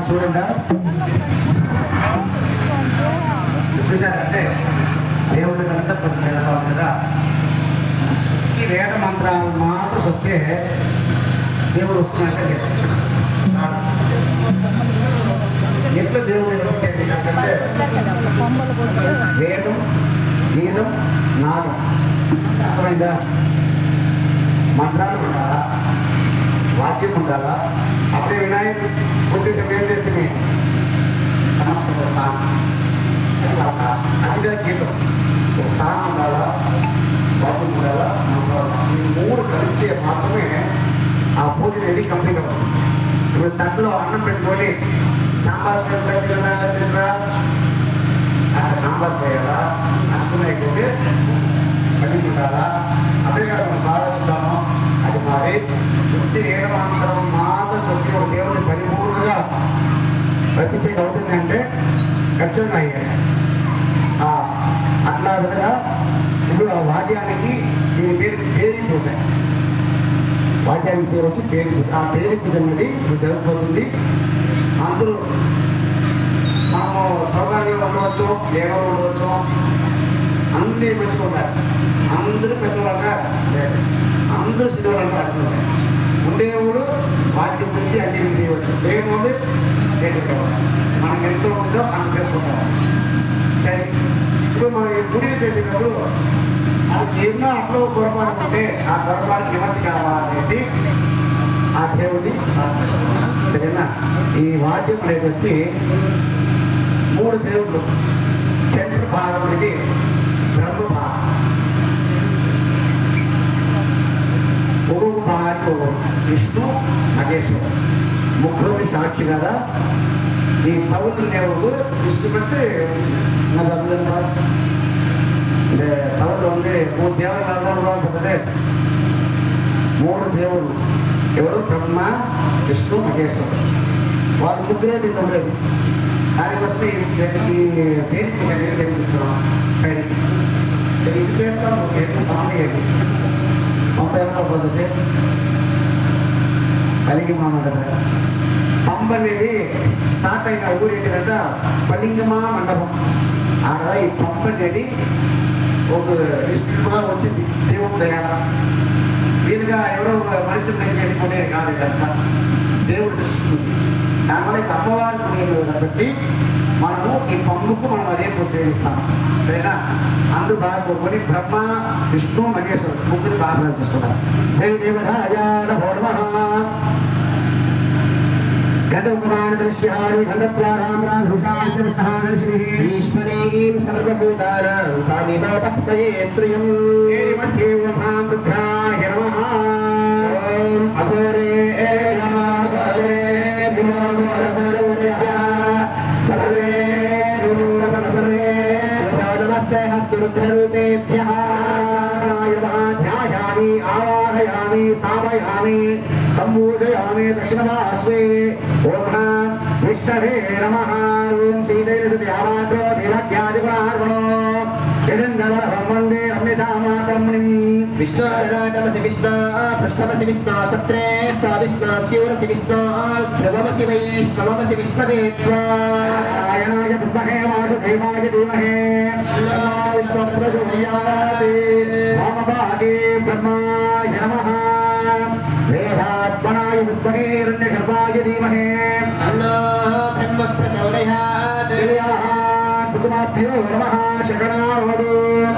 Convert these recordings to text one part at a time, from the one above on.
చూడండి చూసారంటే దేవుడి కనుక కదా ఈ వేద మంత్రాలు మాత్రం వస్తే దేవుడు వస్తున్నట్టే ఎట్లా దేవుడు వచ్చేది అంటే వేదం గీతం నాదం అర్థమైందా మంత్రాలు ఉండాలా వాక్యం ఉండాలా అప్పుడే వినాయకుడు వచ్చేసి ఏం చేస్తుంది సమస్త సాంగ్ అదిగా గీతం ఒక సాంగ్ ఉండాలా వాక్యం ఉండాలా ఈ మూడు కలిస్తే మాత్రమే ఆ పూజ అనేది కంప్లీట్ అవుతుంది. ఇప్పుడు తట్లో అన్నం పెట్టుకొని సాంబార్ తినరా అక్కడ సాంబార్ పోయాలా అనుకునేటువంటి పని ఉండాలా అదే కాదు మనం బాగుంటాము అది మరి శుద్ధి ఏడమాంతరం మాత్రం శుద్ధి ఒక దేవుని పరిపూర్ణంగా ప్రతిచేది అవుతుంది అంటే ఖచ్చితంగా అయ్యాయి. అట్లా విధంగా ఇప్పుడు ఆ వాద్యానికి దీని పేరు పూజ వాద్యానికి పేరు వచ్చి పేరు పూజ ఆ పేరు పూజ అనేది ఇప్పుడు జరుగుతుంది. అందరూ మనము సౌకర్యంగా ఉండవచ్చు లేవలు ఉండవచ్చు అన్నీ మెచ్చుకుంటారు. అందరూ పెద్దవాళ్ళగా అందరూ సిద్ధవాళ్ళగా అనుకుంటారు. ఉండేవాడు వాక్యం గురించి అన్ని చేయవచ్చు లేకపోతే చేసుకోవాలి. మనకి ఎంతో ఉందో అంత చేసుకుంటాం. సరే ఇప్పుడు మనం ఈ గుడిని చేసేటప్పుడు అది ఎన్నో అట్లో పొరపాటు ఉంటే ఆ పొరపాటు నివర్తి కావాలనేసి ఆ దేవుడిని సరేనా. ఈ వాద్యం అనేది వచ్చి 3 దేవుళ్ళు సెంటర్ భాగం ఇది బ్రహ్మ భాగం ఒక్కొక్క భాగానికి విష్ణు మహేశ్వరు ముగ్గురు సాక్షి కదా. ఈ పౌరులు దేవుడు విష్ణు పెడితే నా బదులంతా పౌరులు ఉండే 3 దేవులు కాదే 3 దేవుళ్ళు ఎవరు బ్రహ్మ విష్ణు మహేశ్వరు వాళ్ళు ముగ్గురే దీంట్లో ఉండేది. దానికోసం ఈ దేనికి తెలిపిస్తున్నాం. సరే సరే ఇది చేస్తాం ఎందుకు మామయ్యేది పంప ఏమన్నా పోతే కలిగి మామంటారు. పంప అనేది స్టార్ట్ అయిన ఊరు ఏంటంటే పలింగమా మండపం. ఆడ ఈ పంప అనేది ఒక డిస్ట్రిక్ట్గా వచ్చింది దేవుడు దయాల వీలుగా ఎవరో మనిషిని పని చేసుకునేది కాదు. ఇదంతా దేవుడు సృష్టిస్తుంది. దానివల్ల ఈ అమ్మవారి కాబట్టి మనము ఈ పంపుకు మనం అదే ప్రోత్సహిస్తాం. సరేనా. అందరూ బాగా కోరుకొని బ్రహ్మ విష్ణు మహేశ్వరు ముగ్గురు బాగా చూసుకుంటారు. గతకుమారదృశ్యాన్ని ఈశ్వరీం సర్వభూతానాం కామిమాతః ప్రయేశ్రియం వృద్ధాయ నమః. ఓం అఘోరే నమః సర్వే సర్వే నమస్తే హస్తరుద్రరూపేభ్యః ధ్యాయామి ఆవాహయామి స్థాపయామి సంబోధయామి దక్షిణమాస్వే. ఓం విష్ణవే నమః. ఓం శ్రీశైలసుధ్యామాత్రో ధీరధ్యాదిగుణార్వణో జగన్గవరం వందే అమ్యతామాతరమణిం. విష్ణోరరాటమసి విష్ణా పృష్ఠమసి విష్ణా సత్రే స్థా విష్ణా స్యూరసి విష్ణా ధ్రువమసి వైష్ణవమసి విష్ణవే త్వాయనాయ విద్మహే వాసుదేవాయ ధీమహి విష్ణు ప్రచోదయాత్. వామభాగే బ్రహ్మాయ నమః. వేదాత్మనాయ విద్మహే హిరణ్యగర్భాయ ధీమహి బ్రహ్మ ప్రచోదయాత్. సుకుమాభ్యో నమః. శగణావదు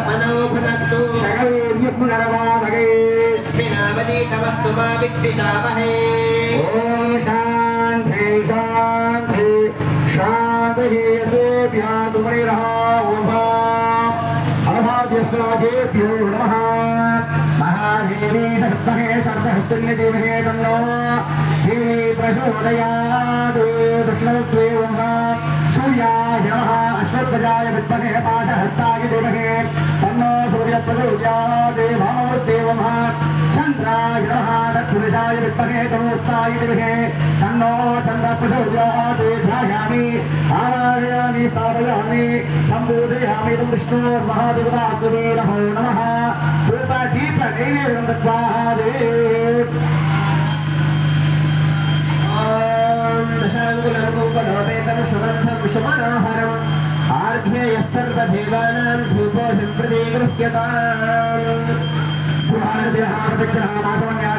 మనోభదత్తు శగణోర్యుగ్నరవామగే వినామదీతమస్తు మా విద్విషామహే. ఓం శాంతి శాంతి శాంతి యశోభ్యాతు మణిరహాభ్యస్రాజేభ్యో నమః. మహాదేవీ సహస్మహే సర్వహస్తుల్యదేవహే తన్నో దేవీ ప్రచోదయాత్. దక్షిణముఖే ఓం సూర్యాయ నమః. అశ్వత్థజాయ విద్మహే పాశహస్తాయ ధీమహి తన్నో సూర్య ప్రచోదయాత్. భామవతే ఓం చంద్రాయ నమః. దక్షిణాయ విద్మహే తమోస్తాయ ధీమహి తన్నో చంద్ర ప్రచోదయాత్. ధ్యాయామి ఆవాహయామి స్థాపయామి సంబోధయామి విష్ణోర్మహాదేవతాత్మనే నమో నమః. ధూప దీప నైవేద్యం దత్వా दशाङ्गुलं कुङ्कुलोपेतं सुगन्धं सुमनोहरम् आर्घ्ययः सर्वदेवानां धूपोऽहं प्रदीगृह्यताम् शिक्षण